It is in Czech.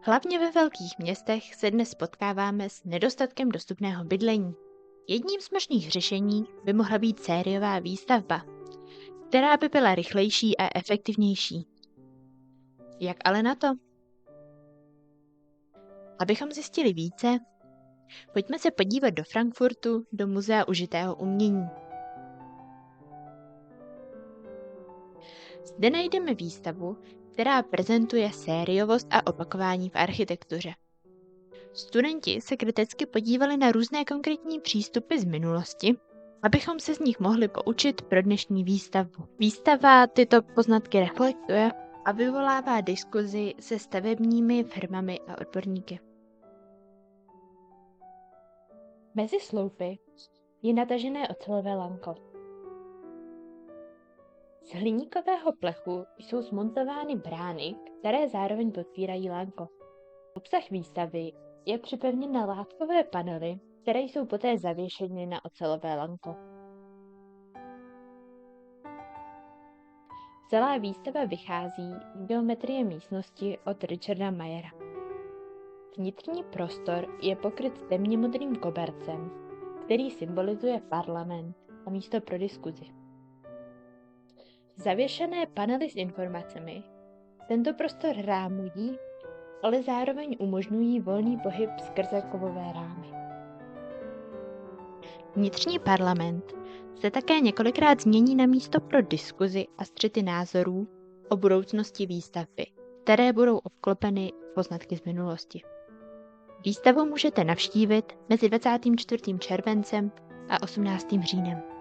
Hlavně ve velkých městech se dnes potkáváme s nedostatkem dostupného bydlení. Jedním z možných řešení by mohla být sériová výstavba, která by byla rychlejší a efektivnější. Jak ale na to? Abychom zjistili více, pojďme se podívat do Frankfurtu do Muzea užitého umění. Zde najdeme výstavu, která prezentuje sériovost a opakování v architektuře. Studenti se kriticky podívali na různé konkrétní přístupy z minulosti, abychom se z nich mohli poučit pro dnešní výstavbu. Výstava tyto poznatky reflektuje a vyvolává diskuzi se stavebními firmami a odborníky. Mezi sloupy je natažené ocelové lanko. Z hliníkového plechu jsou zmontovány brány, které zároveň potvírají lanko. Obsah výstavy je připevněn na látkové panely, které jsou poté zavěšeny na ocelové lanko. Celá výstava vychází z geometrie místnosti od Richarda Mayera. Vnitřní prostor je pokryt temně modrým kobercem, který symbolizuje parlament a místo pro diskuzi. Zavěšené panely s informacemi tento prostor rámují, ale zároveň umožňují volný pohyb skrze kovové rámy. Vnitřní parlament se také několikrát změní na místo pro diskuzi a střety názorů o budoucnosti výstavby, které budou obklopeny poznatky z minulosti. Výstavu můžete navštívit mezi 24. červencem a 18. říjnem.